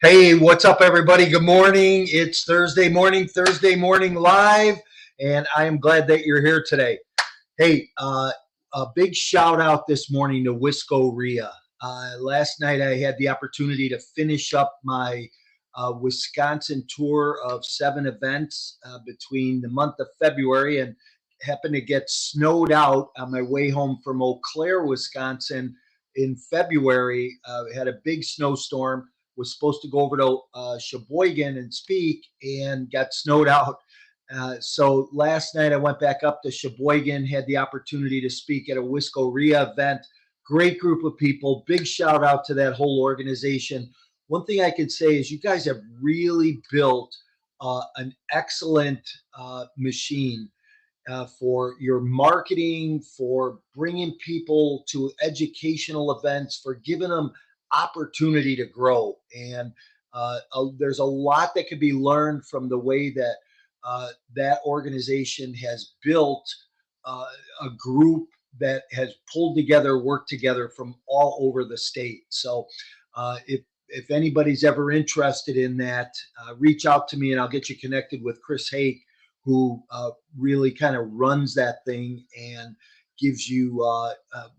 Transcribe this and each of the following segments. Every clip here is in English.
Hey, what's up, everybody? Good morning. It's Thursday morning live, and I am glad that you're here today. Hey, a big shout out this morning to Wisco RIA. Last night I had the opportunity to finish up my Wisconsin tour of 7 events between the month of February and happened to get snowed out on my way home from Eau Claire, Wisconsin in February. Had a big snowstorm, was supposed to go over to Sheboygan and speak and got snowed out. So last night I went back up to Sheboygan, had the opportunity to speak at a Wisco RIA event. Great group of people. Big shout out to that whole organization. One thing I can say is you guys have really built an excellent machine for your marketing, for bringing people to educational events, for giving them opportunity to grow. And there's a lot that could be learned from the way that that organization has built uh, a group that has pulled together, worked together from all over the state. So if anybody's ever interested in that, reach out to me and I'll get you connected with Chris Hake, who really kind of runs that thing and gives you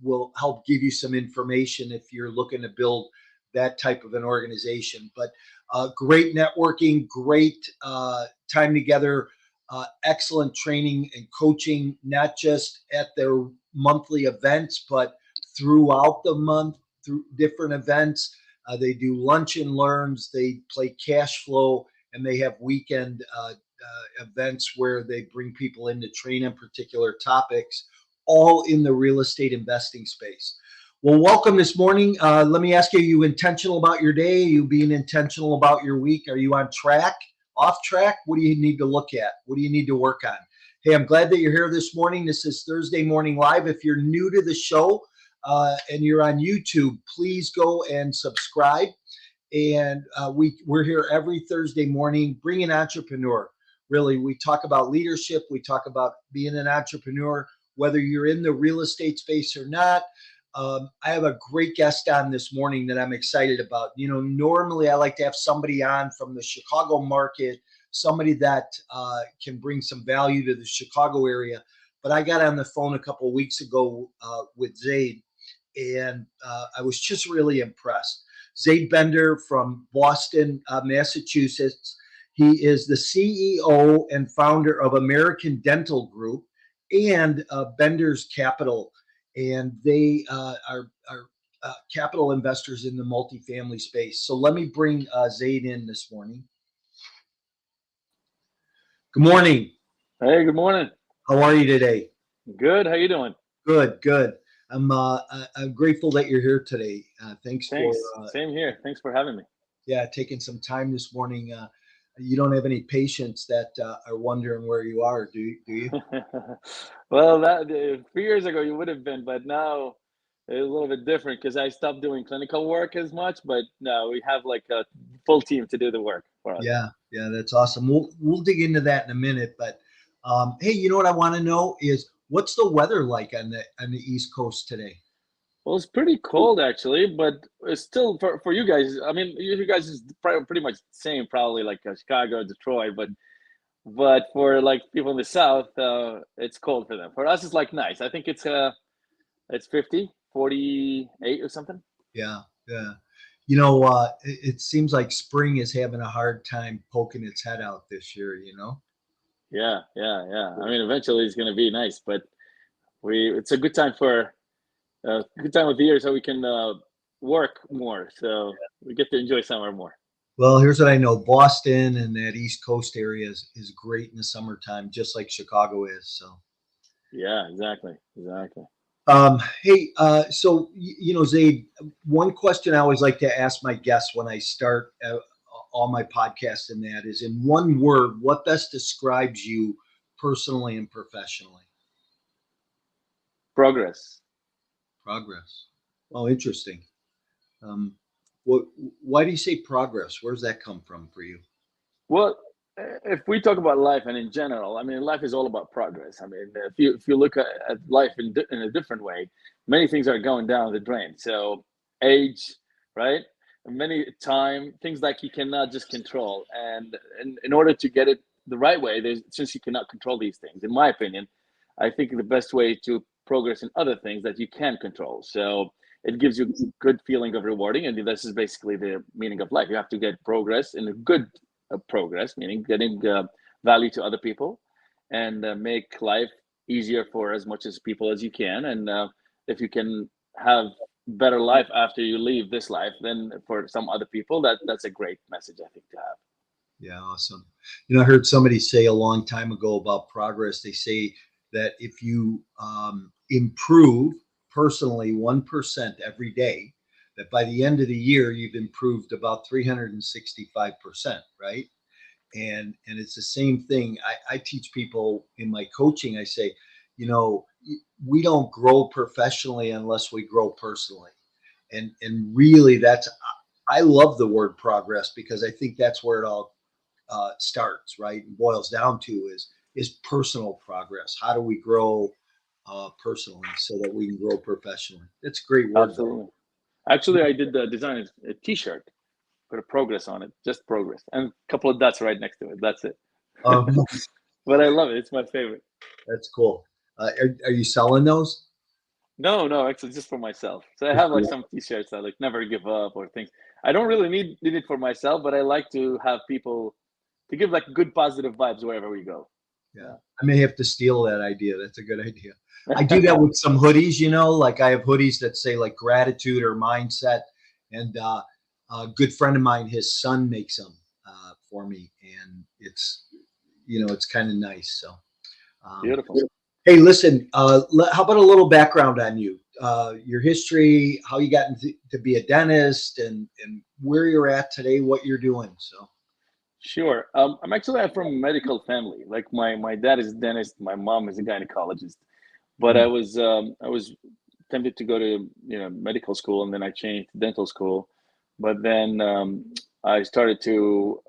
will help give you some information if you're looking to build that type of an organization. But great networking, great time together, excellent training and coaching, not just at their monthly events, but throughout the month through different events. They do lunch and learns, they play cash flow, and they have weekend events where they bring people in to train on particular topics, all in the real estate investing space. Well, welcome this morning. Let me ask you, are you intentional about your day? Are you being intentional about your week? Are you on track, off track? What do you need to look at? What do you need to work on? Hey, I'm glad that you're here this morning. This is Thursday Morning Live. If you're new to the show and you're on YouTube, please go and subscribe. And we're here every Thursday morning. Bring an entrepreneur. Really, we talk about leadership. We talk about being an entrepreneur, whether you're in the real estate space or not. I have a great guest on this morning that I'm excited about. You know, normally I like to have somebody on from the Chicago market, somebody that can bring some value to the Chicago area. But I got on the phone a couple of weeks ago with Zaid, and I was just really impressed. Zaid Bender from Boston, Massachusetts. He is the CEO and founder of American Dental Group and Bender's Capital, and they are capital investors in the multifamily space. So let me bring Zaid in this morning. Good morning. Hey, good morning. How are you today? Good. How you doing? Good, good. I'm grateful that you're here today. Thanks for Thanks. Same here. Thanks for having me. yeah, taking some time this morning. You don't have any patients that are wondering where you are, do you? Well, that a few years ago you would have been, but now it's a little bit different because I stopped doing clinical work as much. But no, we have like a full team to do the work for us. Yeah, yeah, that's awesome. We'll dig into that in a minute. But hey, you know what I want to know is what's the weather like on the East Coast today? Well, it's pretty cold actually, but it's still for you guys. I mean, you guys is pretty much the same, probably like Chicago, Detroit, but for like people in the South, it's cold for them. For us, it's like nice. I think it's 50, 48 or something. Yeah, yeah. You know, it seems like spring is having a hard time poking its head out this year. You know. Yeah, yeah, yeah. I mean, eventually it's gonna be nice, but we it's a good time for good time of the year so we can work more. So we get to enjoy summer more. Well, here's what I know: Boston and that East Coast area is great in the summertime, just like Chicago is. So. Yeah, exactly, exactly. Hey, so you know, Zaid, one question I always like to ask my guests when I start all my podcasts, and that is, in one word, what best describes you personally and professionally? Progress. Progress. Oh, interesting. Um, what? Why do you say progress? Where's that come from for you? Well, if we talk about life and in general, I mean, life is all about progress. I mean, if you look at life in a different way, many things are going down the drain. So, age, right? many time things like you cannot just control, and in order to get it the right way, there's since you cannot control these things, in my opinion, I think the best way to progress in other things that you can control. So it gives you good feeling of rewarding, and this is basically the meaning of life. You have to get progress in a good progress, meaning getting value to other people, and make life easier for as much as people as you can. And if you can have better life after you leave this life than for some other people, that's a great message, I think, to have. Yeah, awesome. I heard somebody say a long time ago about progress. They say that if you improve personally 1% every day, that by the end of the year, you've improved about 365%, right? And it's the same thing. I teach people in my coaching. I say, we don't grow professionally unless we grow personally. And really, I love the word progress because I think that's where it all starts, right? And boils down to is personal progress. How do we grow personally so that we can grow professionally? That's a great word, though. Absolutely. Actually, I did design a T-shirt, put a progress on it, just progress, and a couple of dots right next to it. That's it. Um, But I love it. It's my favorite. that's cool. Are you selling those? No, no, actually, just for myself. So I have like some T-shirts that like never give up or things. I don't really need it for myself, but I like to have people to give like good positive vibes wherever we go. Yeah. Yeah. I may have to steal that idea. That's a good idea. I do that with some hoodies, like I have hoodies that say like gratitude or mindset. And a good friend of mine, his son makes them for me. And it's kind of nice. So, um, Beautiful. hey, listen, how about a little background on you? Your history, how you got to be a dentist, and where you're at today, what you're doing. So, Sure. I'm from a medical family. Like my dad is a dentist, my mom is a gynecologist. But mm, I was tempted to go to medical school, and then I changed to dental school. But then I started to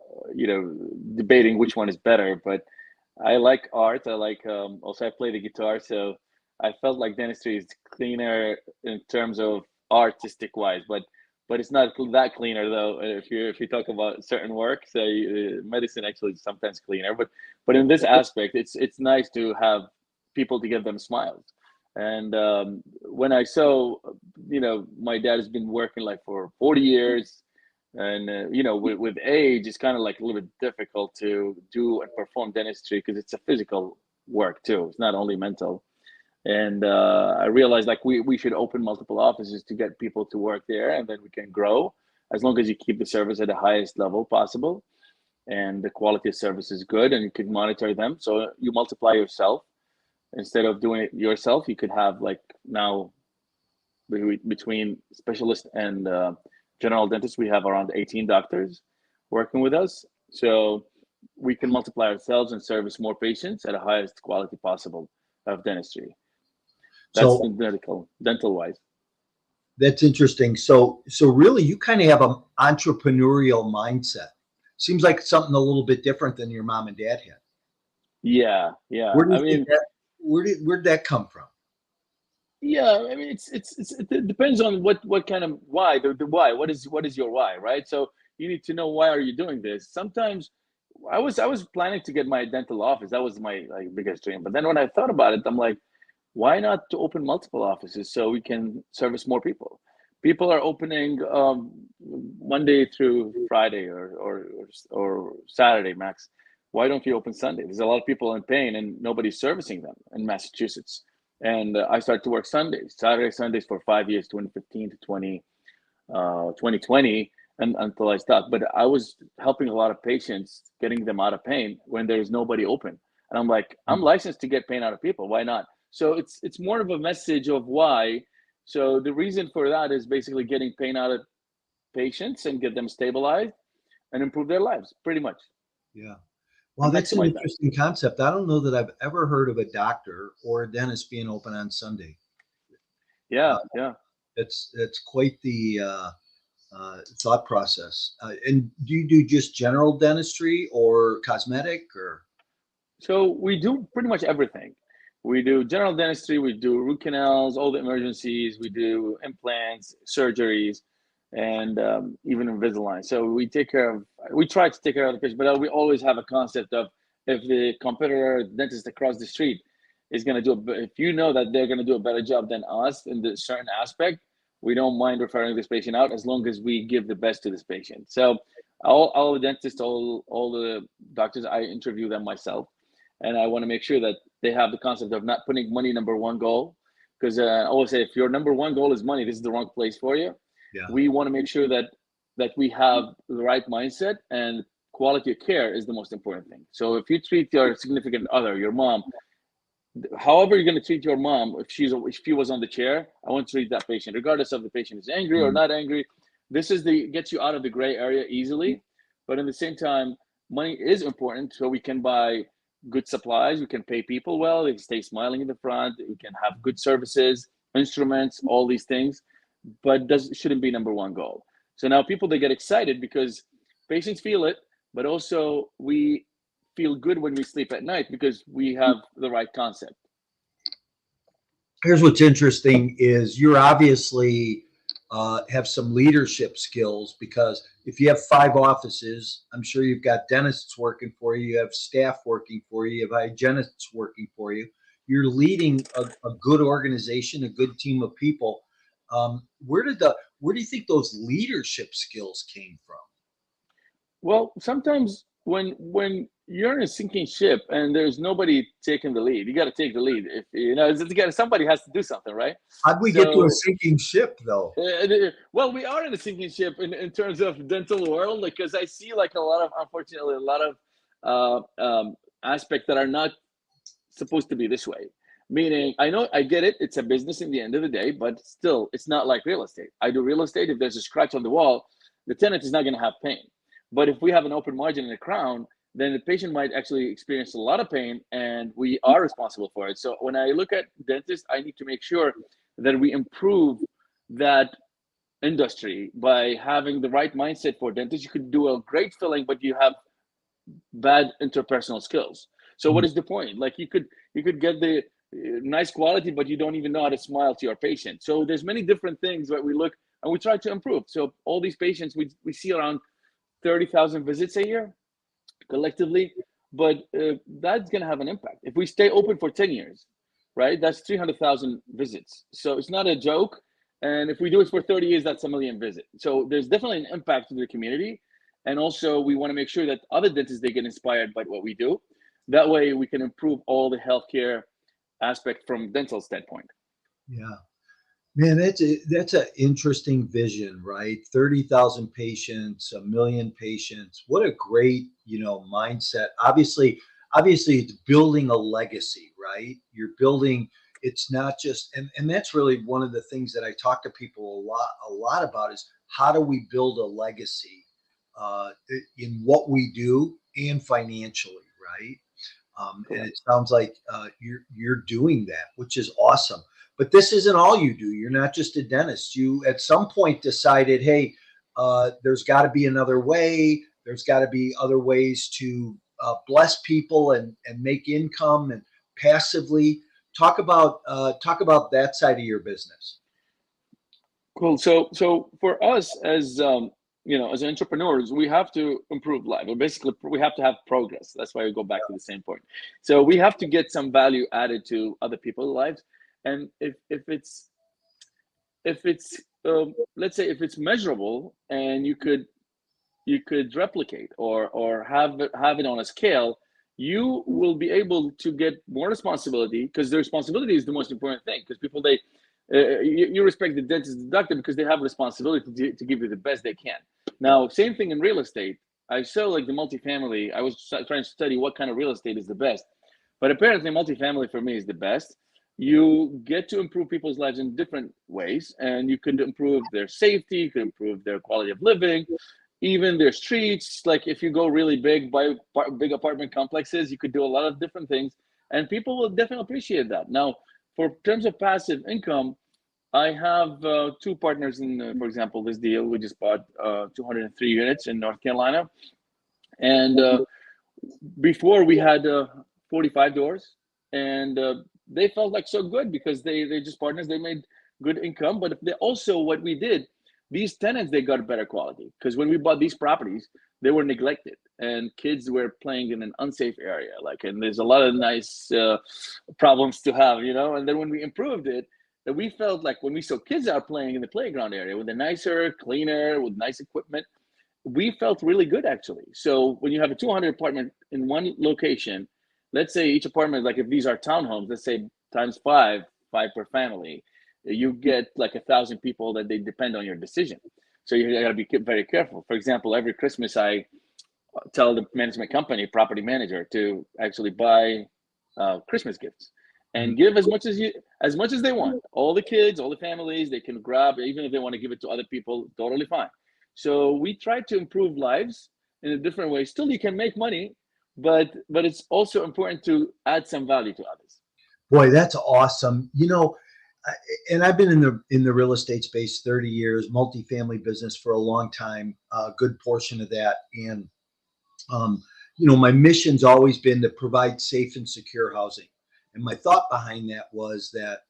debating which one is better. But I like art. I like also I play the guitar, so I felt like dentistry is cleaner in terms of artistic wise, but it's not that cleaner though. If you talk about certain work, so medicine actually is sometimes cleaner, but in this aspect, it's nice to have people to give them smiles. And when I saw, my dad has been working like for 40 years, and with age, it's kind of like a little bit difficult to do and perform dentistry because it's a physical work too. It's not only mental. And I realized like we should open multiple offices to get people to work there, and then we can grow as long as you keep the service at the highest level possible, and the quality of service is good, and you can monitor them. So you multiply yourself instead of doing it yourself. You could have like now between specialists and general dentists, we have around 18 doctors working with us. So we can multiply ourselves and service more patients at the highest quality possible of dentistry. That's so the medical, dental wise. that's interesting. So really, you kind of have an entrepreneurial mindset. Seems like something a little bit different than your mom and dad had. Yeah, yeah. Where do I you think mean, that? Where'd that come from? yeah. I mean, it depends on what kind of why the why. What is your why, right? So you need to know why are you doing this. Sometimes I was planning to get my dental office. That was my like biggest dream. But then when I thought about it, I'm like, why not to open multiple offices so we can service more people? People are opening Monday through Friday or Saturday max. Why don't you open Sunday? There's a lot of people in pain and nobody's servicing them in Massachusetts. And I started to work Sundays, Saturday, Sundays for 5 years, 2015 to 2020, and until I stopped. But I was helping a lot of patients, getting them out of pain when there's nobody open. And I'm like, I'm licensed to get pain out of people. Why not? So it's more of a message of why. So the reason for that is basically getting pain out of patients and get them stabilized and improve their lives, pretty much, Yeah. Wow, and that's an maximize that. interesting concept. I don't know that I've ever heard of a doctor or a dentist being open on Sunday. Uh, Yeah, yeah. that's quite the thought process. And do you do just general dentistry or cosmetic or? So we do pretty much everything. We do general dentistry, we do root canals, all the emergencies, we do implants, surgeries. and even Invisalign. So we try to take care of the patient, but we always have a concept of, if the competitor dentist across the street is going to if you know that they're going to do a better job than us in the certain aspect, we don't mind referring this patient out as long as we give the best to this patient. So all the dentists, all the doctors, I interview them myself, and I want to make sure that they have the concept of not putting money number one goal. Because I always say, if your number one goal is money, this is the wrong place for you. Yeah. We want to make sure that we have the right mindset, and quality of care is the most important thing. So if you treat your significant other, your mom, however you're going to treat your mom, if she was on the chair, I want to treat that patient, regardless of the patient is angry or not angry. This is gets you out of the gray area easily, but at the same time, money is important, so we can buy good supplies, we can pay people well, they can stay smiling in the front, we can have good services, instruments, all these things, but shouldn't be number one goal. So now people, they get excited because patients feel it, but also we feel good when we sleep at night because we have the right concept. Here's what's interesting is you're obviously have some leadership skills, because if you have 5 offices, I'm sure you've got dentists working for you, you have staff working for you, you have hygienists working for you. You're leading a good organization, a good team of people. Where do you think those leadership skills came from? Well, sometimes when you're in a sinking ship and there's nobody taking the lead, you got to take the lead. If you know, somebody has to do something, right? How'd we get to a So, sinking ship, though? well, we are in a sinking ship in terms of dental world, because I see like unfortunately, a lot of aspects that are not supposed to be this way. Meaning, I know, I get it. It's a business in the end of the day, but still, it's not like real estate. I do real estate. If there's a scratch on the wall, the tenant is not going to have pain. But if we have an open margin in the crown, then the patient might actually experience a lot of pain, and we are responsible for it. So when I look at dentists, I need to make sure that we improve that industry by having the right mindset for dentists. You could do a great filling, but you have bad interpersonal skills. So what is the point? Like you could get the nice quality, but you don't even know how to smile to your patient. So there's many different things that we look and we try to improve. So all these patients, we see around 30,000 visits a year collectively, but that's going to have an impact. If we stay open for 10 years, right, that's 300,000 visits. So it's not a joke. And if we do it for 30 years, that's 1 million visits. So there's definitely an impact to the community. And also we want to make sure that other dentists, they get inspired by what we do. That way we can improve all the healthcare aspect from dental standpoint. Yeah. Man, that's an interesting vision, right? 30,000 patients, 1 million patients. What a great, mindset. Obviously it's building a legacy, right? You're building, it's not just, and that's really one of the things that I talk to people a lot about is how do we build a legacy in what we do and financially, right? And it sounds like you're doing that, which is awesome. But this isn't all you do. You're not just a dentist. You at some point decided, hey, there's got to be another way. There's got to be other ways to bless people and make income and passively. Talk about that side of your business. Cool. So for us as entrepreneurs, we have to improve life. Basically, we have to have progress. That's why we go back to the same point. So we have to get some value added to other people's lives. And if it's let's say if it's measurable and you could replicate or have it on a scale, you will be able to get more responsibility, because the responsibility is the most important thing. Because people, you respect the dentist, the doctor, because they have responsibility to give you the best they can. Now, same thing in real estate. I saw like the multifamily. I was trying to study what kind of real estate is the best, but apparently multifamily for me is the best. You get to improve people's lives in different ways, and you could improve their safety, you could improve their quality of living, even their streets. Like if you go really big, buy big apartment complexes, you could do a lot of different things, and people will definitely appreciate that. Now, for terms of passive income, I have 2 partners in, for example, this deal. We just bought 203 units in North Carolina, and before we had 45 doors, and they felt like so good because they just partners. They made good income, but they also, what we did, these tenants, they got better quality, because when we bought these properties, they were neglected and kids were playing in an unsafe area. Like, and there's a lot of nice problems to have, you know. And then when we improved it, that we felt like when we saw kids out playing in the playground area with a nicer, cleaner, with nice equipment, we felt really good actually. So when you have a 200 apartment in one location, let's say each apartment, like if these are townhomes, let's say times five per family, you get like 1,000 people that they depend on your decision. So you got to be very careful. For example, every Christmas I tell the management company, property manager, to actually buy Christmas gifts and give as much as they want. All the kids, all the families, they can grab, even if they want to give it to other people, totally fine. So we try to improve lives in a different way. Still, you can make money, but it's also important to add some value to others. Boy, that's awesome. You know, and I've been in the real estate space 30 years, multifamily business for a long time, a good portion of that. And um, you know, my mission's always been to provide safe and secure housing. And my thought behind that was that,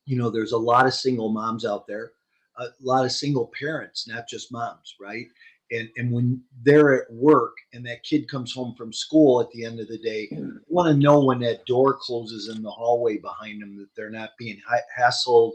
you know, there's a lot of single moms out there, a lot of single parents, not just moms, right? And when they're at work and that kid comes home from school at the end of the day, you want to know when that door closes in the hallway behind them that they're not being hassled,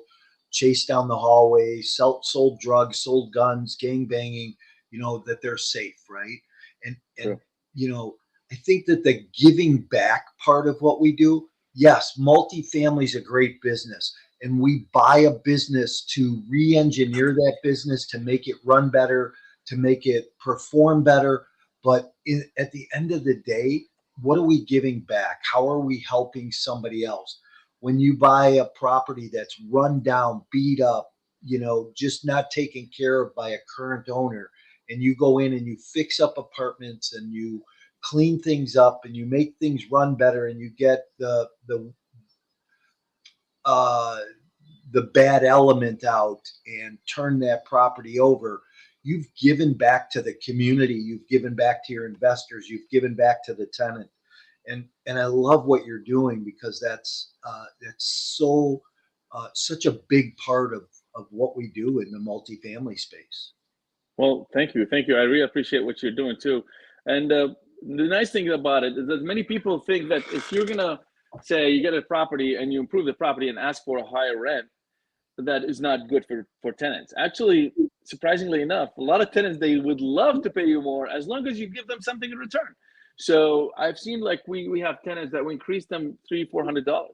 chased down the hallway, sold drugs, sold guns, gang banging, you know, that they're safe, right? And Sure. you know, I think that the giving back part of what we do, yes, multifamily is a great business, and we buy a business to re-engineer that business to make it run better, to make it perform better. But at the end of the day, what are we giving back? How are we helping somebody else? When you buy a property that's run down, beat up, you know, just not taken care of by a current owner, and you go in and you fix up apartments and you clean things up and you make things run better and you get uh, the bad element out and turn that property over, you've given back to the community, you've given back to your investors, you've given back to the tenant. And I love what you're doing because that's so such a big part of what we do in the multifamily space. Well, thank you. I really appreciate what you're doing too. And the nice thing about it is that many people think that if you're gonna say you get a property and you improve the property and ask for a higher rent, that is not good for tenants. Actually, surprisingly enough, a lot of tenants, they would love to pay you more as long as you give them something in return. So I've seen, like, we have tenants that we increase them $300-400,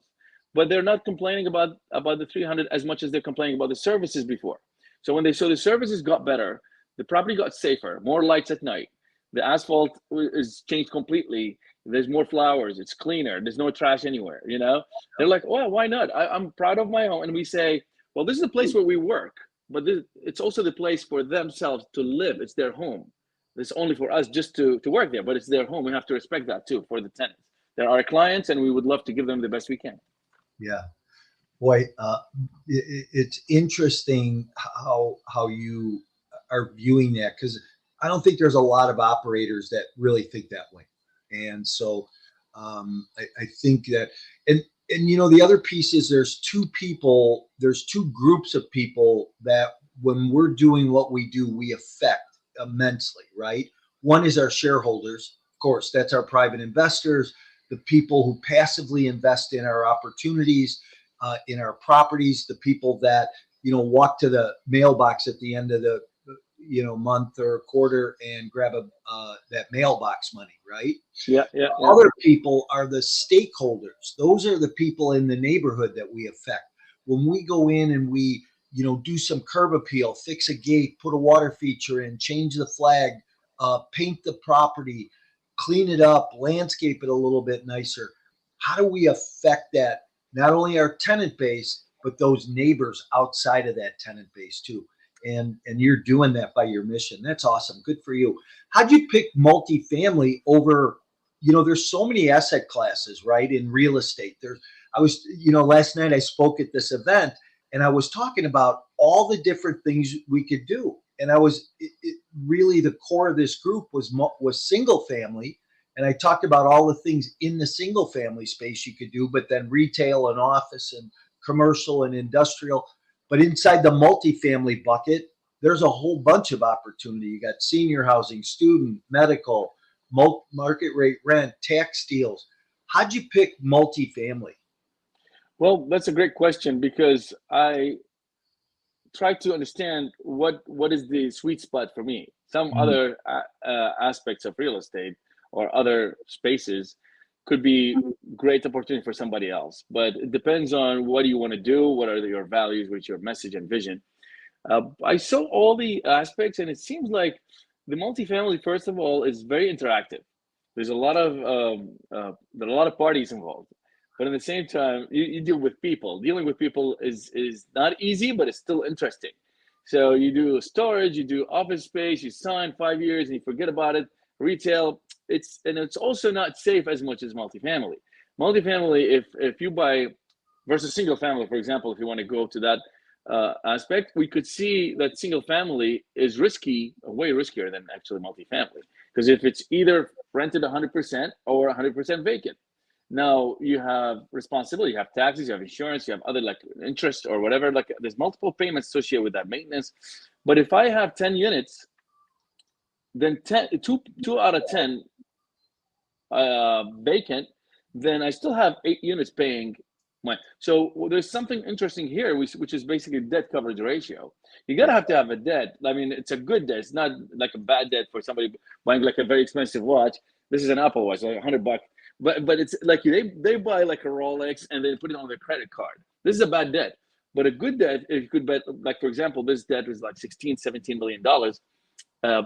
but they're not complaining about the 300 as much as they're complaining about the services before. So when they saw the services got better, the property got safer, more lights at night, the asphalt is changed completely, there's more flowers, it's cleaner, there's no trash anywhere, you know. They're like, well, why not? I'm proud of my home. And we say, well, this is the place where we work, but it's also the place for themselves to live. It's their home. It's only for us just to work there, but it's their home. We have to respect that too for the tenants. They're our clients, and we would love to give them the best we can. Yeah. Boy, it's interesting how you are viewing that because I don't think there's a lot of operators that really think that way, and so I think that and you know the other piece is there's two groups of people that when we're doing what we do we affect immensely, right? One is our shareholders, of course, that's our private investors, the people who passively invest in our opportunities, in our properties, the people that you know walk to the mailbox at the end of the you know month or quarter and grab a that mailbox money, right? Yeah, yeah, yeah. Other people are the stakeholders. Those are the people in the neighborhood that we affect. When we go in and we you know do some curb appeal, fix a gate, put a water feature in, change the flag, paint the property, clean it up, landscape it a little bit nicer, how do we affect that, not only our tenant base but those neighbors outside of that tenant base too? And you're doing that by your mission. That's awesome. Good for you. How'd you pick multifamily over, you know, there's so many asset classes, right? In real estate. I was, you know, last night I spoke at this event and I was talking about all the different things we could do. And really the core of this group was single family. And I talked about all the things in the single family space you could do, but then retail and office and commercial and industrial. But inside the multifamily bucket, there's a whole bunch of opportunity. You got senior housing, student, medical, market rate rent, tax deals. How'd you pick multifamily? Well, that's a great question because I try to understand what is the sweet spot for me. Some Mm, other aspects of real estate or other spaces could be great opportunity for somebody else, but it depends on what do you want to do, what are your values, what's your message and vision. I saw all the aspects, and it seems like the multifamily, first of all, is very interactive. There's a lot of there are a lot of parties involved, but at the same time, you deal with people. Dealing with people is not easy, but it's still interesting. So you do storage, you do office space, you sign 5 years and you forget about it. Retail, it's also not safe as much as multifamily. Multifamily, if you buy versus single family, for example, if you want to go to that aspect, we could see that single family is risky, way riskier than actually multifamily. Because if it's either rented 100% or 100% vacant, now you have responsibility, you have taxes, you have insurance, you have other like interest or whatever. Like there's multiple payments associated with that maintenance. But if I have 10 units, then two out of 10 vacant, then I still have 8 units paying my. So there's something interesting here, which is basically debt coverage ratio. You gotta have to have a debt. I mean, it's a good debt. It's not like a bad debt for somebody buying like a very expensive watch. This is an Apple Watch, like $100. But it's like they buy like a Rolex and they put it on their credit card. This is a bad debt. But a good debt, if you could bet, like for example, this debt was like 16, $17 million. Uh,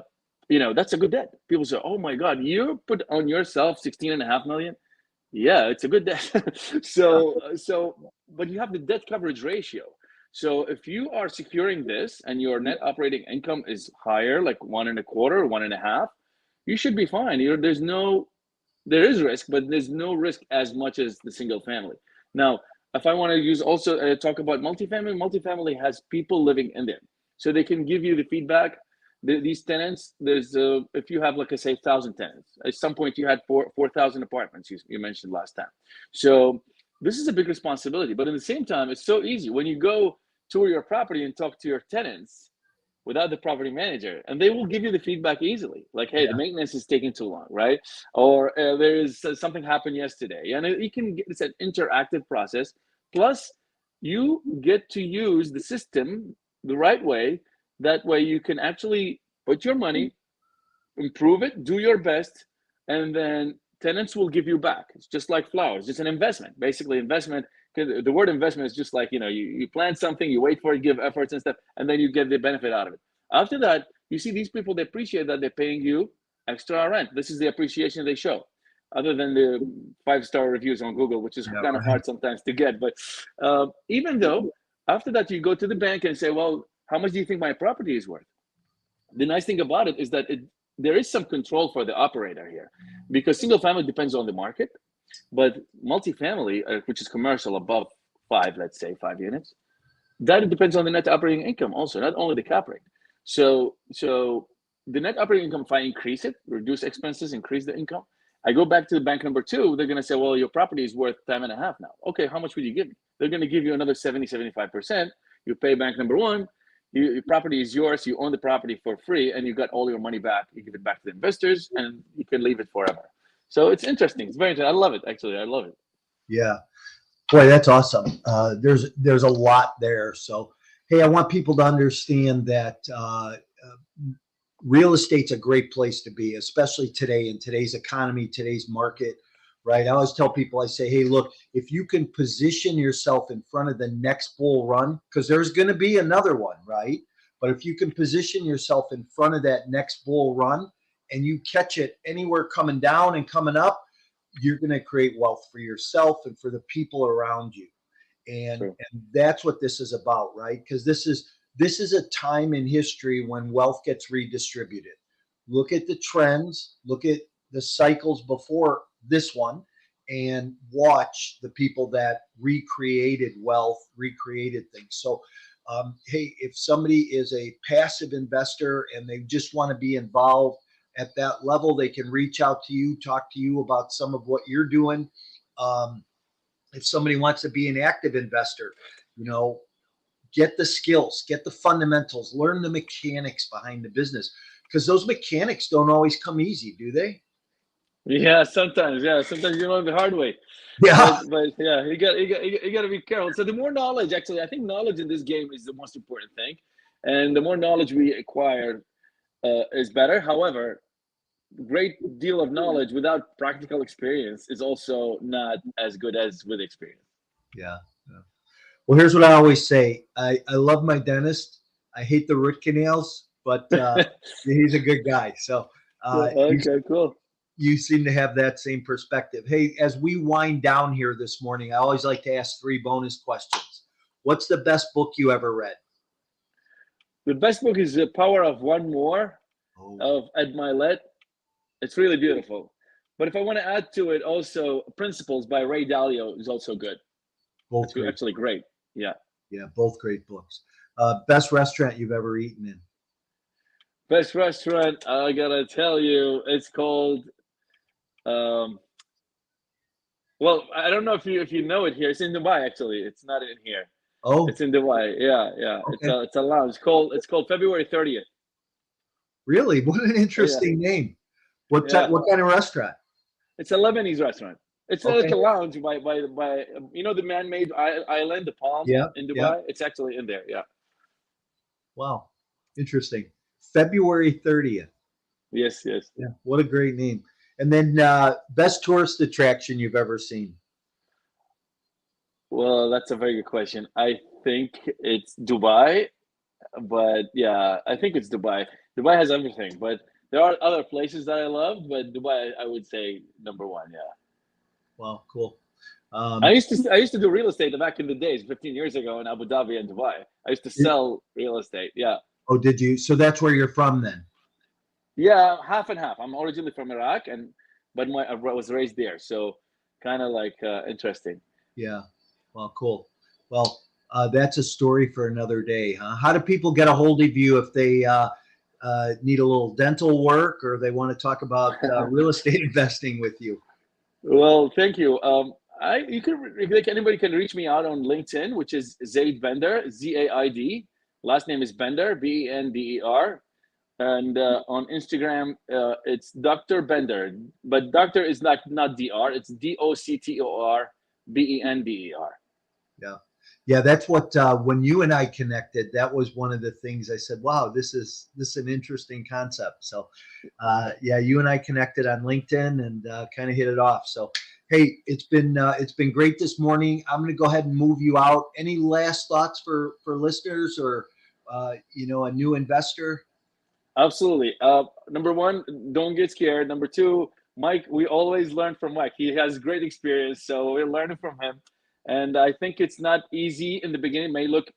that's a good debt. People say, oh my God, you put on yourself 16.5 million. Yeah, it's a good debt. But you have the debt coverage ratio. So if you are securing this and your net operating income is higher, like 1.25, 1.5, you should be fine. There is risk, but there's no risk as much as the single family. Now, if I want to use also talk about multifamily has people living in there. So they can give you the feedback. These tenants, there's if you have like I say 1,000 tenants, at some point you had 4,000 apartments you mentioned last time. So this is a big responsibility, but at the same time, it's so easy when you go tour your property and talk to your tenants without the property manager, and they will give you the feedback easily, like, hey, the yeah. maintenance is taking too long, right? Or there is something happened yesterday, and you can get, it's an interactive process. Plus you get to use the system the right way. That way you can actually put your money, improve it, do your best, and then tenants will give you back. It's just like flowers. It's an investment, basically investment. The word investment is just like, you plant something, you wait for it, give efforts and stuff, and then you get the benefit out of it. After that, you see these people, they appreciate that they're paying you extra rent. This is the appreciation they show. Other than the 5-star reviews on Google, which is Yeah, kind of right. hard sometimes to get. But even though after that, you go to the bank and say, well, how much do you think my property is worth? The nice thing about it is that there is some control for the operator here, because single family depends on the market, but multifamily, which is commercial above five, let's say 5 units, that depends on the net operating income also, not only the cap rate. So the net operating income, if I increase it, reduce expenses, increase the income, I go back to the bank number two, they're going to say, well, your property is worth time and a half now. Okay, how much would you give me? They're going to give you another 70, 75%. You pay bank number one, your property is yours, you own the property for free, and you got all your money back. You give it back to the investors, and you can leave it forever. So it's interesting. It's very interesting. I love it, actually. I love it. Yeah. Boy, that's awesome. There's a lot there. So, hey, I want people to understand that real estate's a great place to be, especially today in today's economy, today's market, right? I always tell people, I say, hey, look, if you can position yourself in front of the next bull run, because there's going to be another one, right? But if you can position yourself in front of that next bull run and you catch it anywhere coming down and coming up, you're going to create wealth for yourself and for the people around you. True. And that's what this is about, right? Because this is a time in history when wealth gets redistributed. Look at the trends, look at the cycles before this one, and watch the people that recreated wealth, recreated things. So hey, if somebody is a passive investor and they just want to be involved at that level, they can reach out to you, talk to you about some of what you're doing. Um, if somebody wants to be an active investor, you know, get the skills, get the fundamentals, learn the mechanics behind the business, because those mechanics don't always come easy, do they? Yeah, sometimes. Yeah, sometimes you learn the hard way. Yeah. But yeah, you got to be careful. So the more knowledge, actually, I think knowledge in this game is the most important thing, and the more knowledge we acquire is better. However, great deal of knowledge without practical experience is also not as good as with experience. Yeah. Yeah. Well, here's what I always say. I love my dentist. I hate the root canals, but he's a good guy. So you Okay, cool. you seem to have that same perspective. Hey, as we wind down here this morning, I always like to ask three bonus questions. What's the best book you ever read? The best book is The Power of One More Oh, of Ed Milet. It's really beautiful. But if I want to add to it, also Principles by Ray Dalio is also good. both It's great. actually great. Yeah. Yeah, both great books. Best restaurant you've ever eaten in? Best restaurant, I gotta tell you, it's called. Um, well, I don't know if you know it here. It's in Dubai, actually. It's not in here. Oh, It's in Dubai. Yeah, yeah. okay. It's a lounge. It's called February 30th. Really? What an Yeah, interesting name. What yeah. what kind of restaurant? It's a Lebanese restaurant. It's like Okay. a lounge by the man-made island, the Palm Yeah. in Yeah. Dubai. It's actually in there. Yeah. Wow. Interesting. February 30th. Yes, yes. Yeah. What a great name. And then best tourist attraction you've ever seen? Well, that's a very good question. I think it's Dubai, but yeah, I think it's Dubai. Dubai has everything, but there are other places that I love, but Dubai, I would say number one. Yeah. Wow, cool. I Um, used to I used to do real estate back in the days, 15 years ago in Abu Dhabi and Dubai. I used to sell real estate. Yeah. oh, did you? So that's where you're from then? Yeah, half and half. I'm originally from Iraq, but I was raised there, so kind of like interesting. Yeah. Well, cool. Well, that's a story for another day, huh? How do people get a hold of you if they need a little dental work or they want to talk about real estate investing with you? Well, thank you. I you can like anybody can reach me out on LinkedIn, which is Zaid Bender, Zaid. Last name is Bender, Bender, and on Instagram it's Dr. Bender, but Doctor is not Dr. It's DoctorBender. Yeah. Yeah, that's what when you and I connected, that was one of the things I said, wow, this is an interesting concept. So yeah, you and I connected on LinkedIn and kind of hit it off. So hey, it's been great this morning. I'm going to go ahead and move you out. Any last thoughts for listeners or a new investor? Absolutely. Number one, don't get scared. Number two, Mike, we always learn from Mike. He has great experience, so we're learning from him. And I think it's not easy in the beginning. May look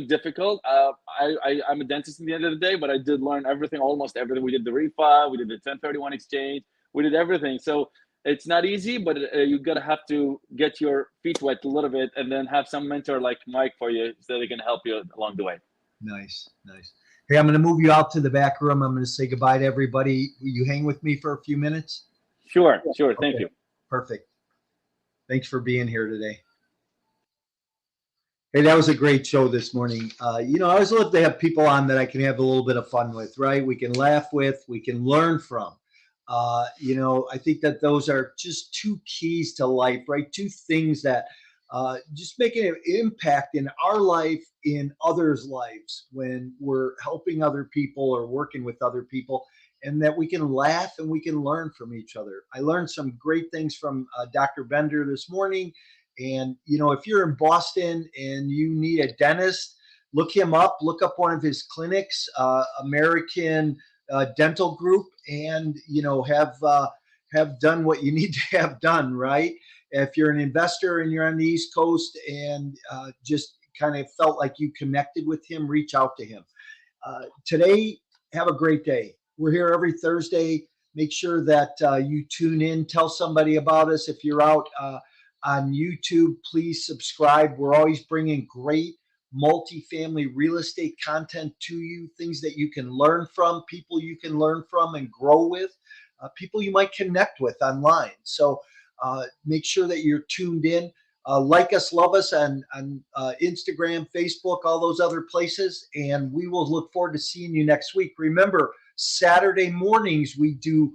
difficult. I'm a dentist in the end of the day, but I did learn everything, almost everything. We did the refi, we did the 1031 exchange, we did everything. So it's not easy, but you gotta have to get your feet wet a little bit, and then have some mentor like Mike for you, so they can help you along the way. Nice, nice. Hey, I'm going to move you out to the back room. I'm going to say goodbye to everybody. Will you hang with me for a few minutes? Sure, sure. Thank Okay, you. perfect. Thanks for being here today. Hey, that was a great show this morning. I always love to have people on that I can have a little bit of fun with, right? We can laugh with, we can learn from. I think that those are just two keys to life, right? Two things that just making an impact in our life, in others' lives when we're helping other people or working with other people, and that we can laugh and we can learn from each other. I learned some great things from Dr. Bender this morning. And, if you're in Boston and you need a dentist, look him up, look up one of his clinics, American Dental Group, and, have done what you need to have done, right? If you're an investor and you're on the East Coast and just kind of felt like you connected with him, reach out to him. Today, have a great day. We're here every Thursday. Make sure that you tune in. Tell somebody about us. If you're out on YouTube, please subscribe. We're always bringing great multifamily real estate content to you, things that you can learn from, people you can learn from and grow with, people you might connect with online. So make sure that you're tuned in. Like us, love us on Instagram, Facebook, all those other places. And we will look forward to seeing you next week. Remember, Saturday mornings we do